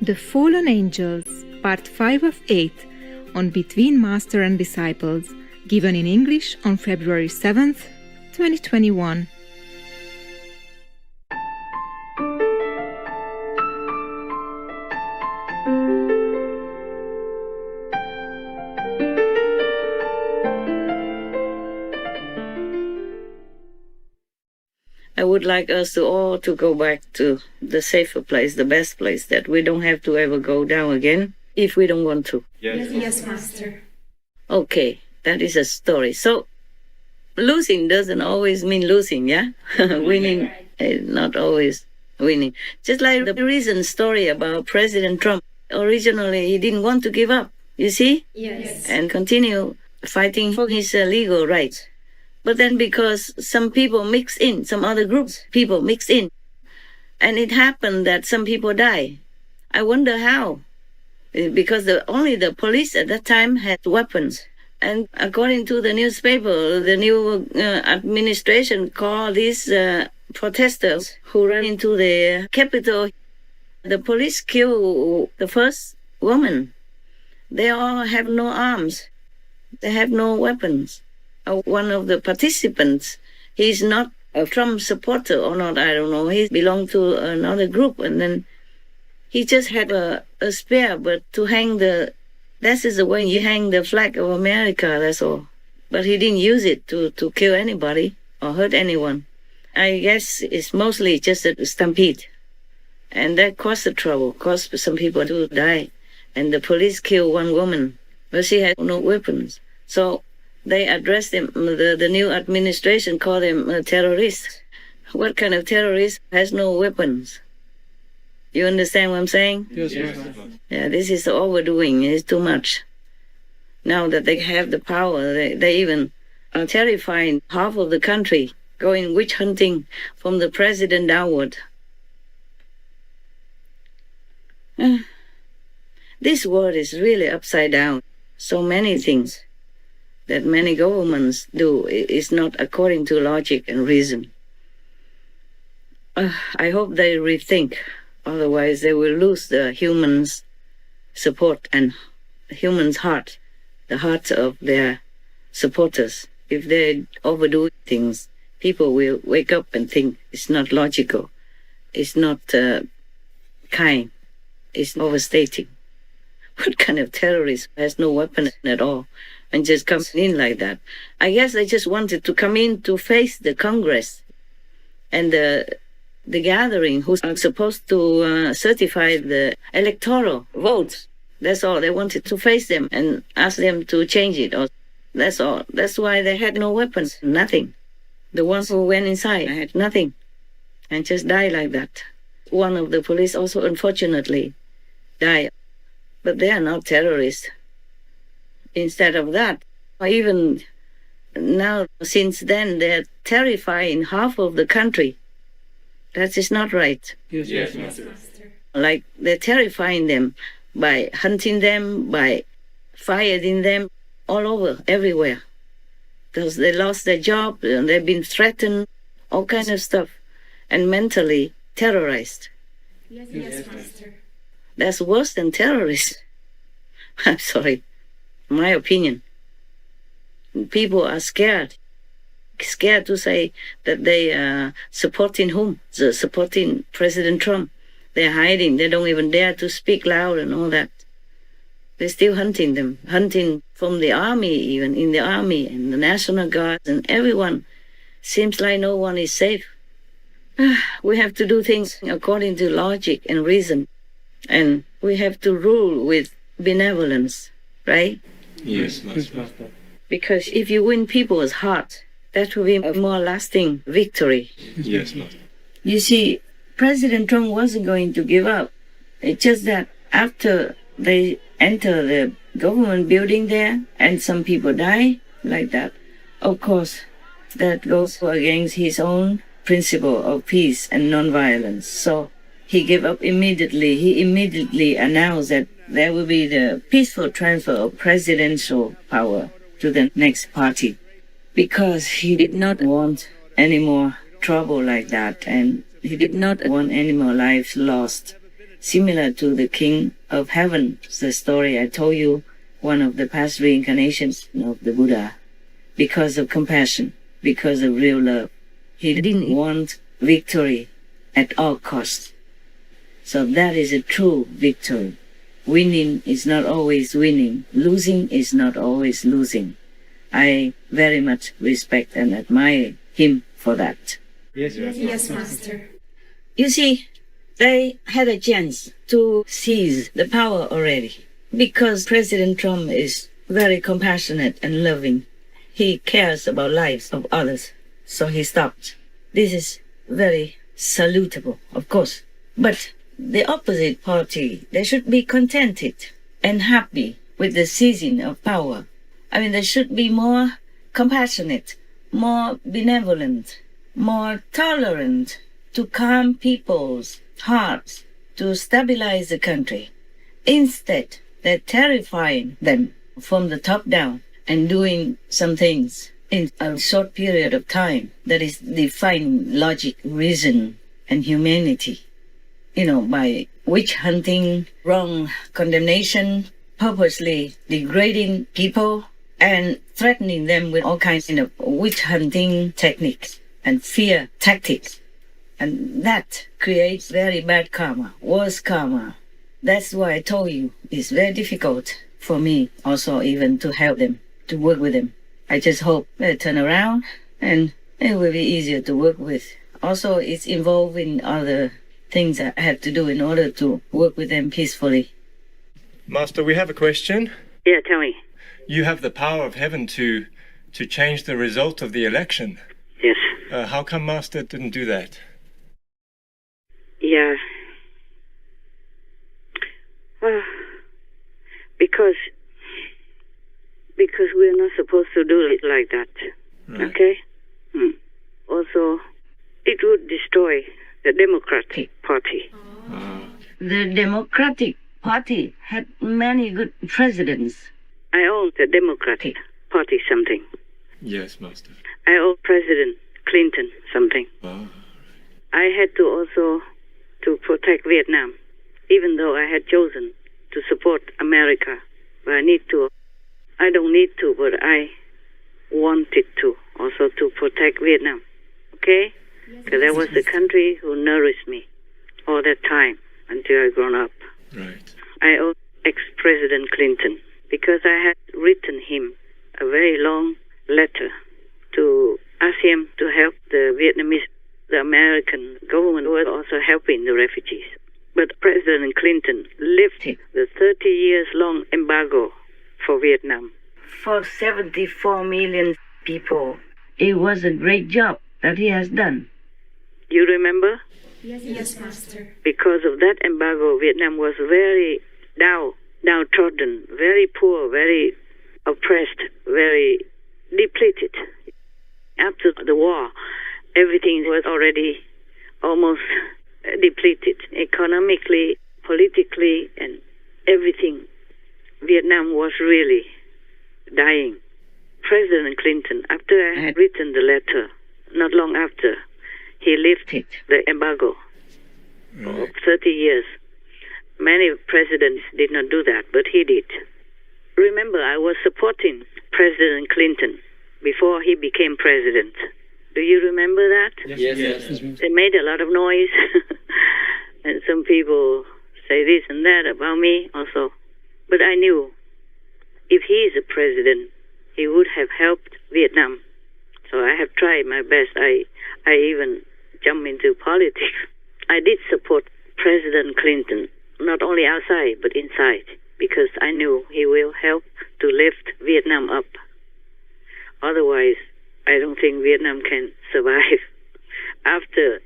The Fallen Angels, Part 5 of 8, on Between Master and Disciples, given in English on February 7th, 2021. I would like us to all to go back to the safer place, the best place, that we don't have to ever go down again if we don't want to. Yes, Master. Okay, that is a story. So losing doesn't always mean losing, yeah? Winning is not always winning. Just like the recent story about President Trump. Originally, he didn't want to give up, you see? Yes. And continue fighting for his legal rights. But then because some people mix in, some other groups, people mix in, and it happened that some people die. I wonder how. Because only the police at that time had weapons. And according to the newspaper, the new administration called these protesters who ran into the Capitol. The police killed the first woman. They all have no arms. They have no weapons. One of the participants, he's not a Trump supporter or not, I don't know. He belonged to another group, and then he just had a spear, but to hang that is the way you hang the flag of America, that's all. But he didn't use it to kill anybody or hurt anyone. I guess it's mostly just a stampede. And that caused the trouble, caused some people to die. And the police killed one woman, but she had no weapons. So they addressed him, the new administration called him a terrorist. What kind of terrorist has no weapons? You understand what I'm saying? Yes. Yeah, this is overdoing. It's too much. Now that they have the power, they even are terrifying half of the country, going witch hunting from the president downward. This world is really upside down. So many things that many governments do is not according to logic and reason. I hope they rethink, otherwise they will lose the humans' support and humans' heart, the hearts of their supporters. If they overdo things, people will wake up and think it's not logical, it's not kind, it's overstating. What kind of terrorist has no weapon at all and just comes in like that? I guess they just wanted to come in to face the Congress and the gathering who's supposed to certify the electoral votes. That's all. They wanted to face them and ask them to change it. Or that's all. That's why they had no weapons, nothing. The ones who went inside had nothing and just died like that. One of the police also, unfortunately, died. But they are not terrorists. Instead of that, or even now, since then, they're terrifying half of the country. That is not right. Yes, Master. Like they're terrifying them by hunting them, by firing them all over, everywhere. Because they lost their job, and they've been threatened, all kinds of stuff, and mentally terrorized. Yes, Master. That's worse than terrorists. I'm sorry. My opinion. People are scared to say that they are supporting whom? Supporting President Trump. They're hiding. They don't even dare to speak loud and all that. They're still hunting them. Hunting from the army, even in the army and the National Guard and everyone. Seems like no one is safe. We have to do things according to logic and reason. And we have to rule with benevolence, right? Yes, Master. Because if you win people's heart, that will be a more lasting victory. Yes, Master. You see, President Trump wasn't going to give up. It's just that after they enter the government building there and some people die like that, of course, that goes against his own principle of peace and nonviolence. So he gave up immediately. He immediately announced that there will be the peaceful transfer of presidential power to the next party, because he did not want any more trouble like that, and he did not want any more lives lost. similar to the King of Heaven, the story I told you, one of the past reincarnations of the Buddha, because of compassion, because of real love. He didn't want victory at all costs. So that is a true victory. Winning is not always winning. Losing is not always losing. I very much respect and admire him for that. Yes, Master. You see, they had a chance to seize the power already because President Trump is very compassionate and loving. He cares about lives of others, so he stopped. This is very salutable, of course. But the opposite party, they should be contented and happy with the seizing of power. I mean, they should be more compassionate, more benevolent, more tolerant to calm people's hearts, to stabilize the country. Instead, they're terrifying them from the top down and doing some things in a short period of time that is defying logic, reason, and humanity. You know, by witch hunting, wrong condemnation, purposely degrading people, and threatening them with all kinds of witch hunting techniques and fear tactics. And that creates very bad karma, worse karma. That's why I told you it's very difficult for me also even to help them, to work with them. I just hope they turn around and it will be easier to work with. Also, it's involved in other things I have to do in order to work with them peacefully. Master, we have a question. Yeah, tell me. You have the power of heaven to change the result of the election. Yes. How come Master didn't do that? Yeah. Well, because we're not supposed to do it like that. Right. Okay? Also, it would destroy the Democratic Party. The Democratic Party had many good presidents. I owe the Democratic Party something. Yes, Master. I owe President Clinton something. Oh. I had to also to protect Vietnam, even though I had chosen to support America. But I don't need to, but I wanted to also to protect Vietnam. Okay? Because that was the country who nourished me all that time until I grown up. Right. I owe ex-President Clinton because I had written him a very long letter to ask him to help the Vietnamese. The American government was also helping the refugees. But President Clinton lifted the 30 years long embargo for Vietnam. For 74 million people. It was a great job that he has done. You remember? Yes, Master. Because of that embargo, Vietnam was very downtrodden, very poor, very oppressed, very depleted. After the war, everything was already almost depleted, economically, politically, and everything. Vietnam was really dying. President Clinton, after I had written the letter, not long after, he lifted the embargo of 30 years. Many presidents did not do that, but he did. Remember, I was supporting President Clinton before he became president. Do you remember that? Yes. They made a lot of noise. And some people say this and that about me also. But I knew if he is a president, he would have helped Vietnam. So I have tried my best. I even jumped into politics. I did support President Clinton, not only outside, but inside, because I knew he will help to lift Vietnam up. Otherwise, I don't think Vietnam can survive. After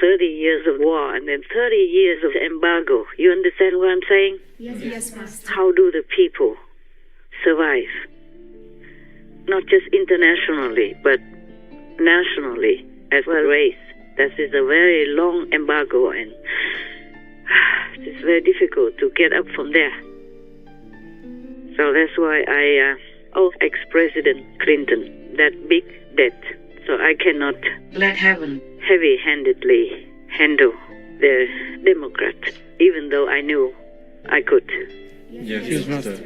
30 years of war and then 30 years of embargo, you understand what I'm saying? Yes, Master. How do the people survive? Not just internationally, but nationally as well race. That is a very long embargo, and it's very difficult to get up from there. So that's why I owe ex-President Clinton that big debt. So I cannot let heaven heavy-handedly handle the Democrats even though I knew I could. Yes, Master.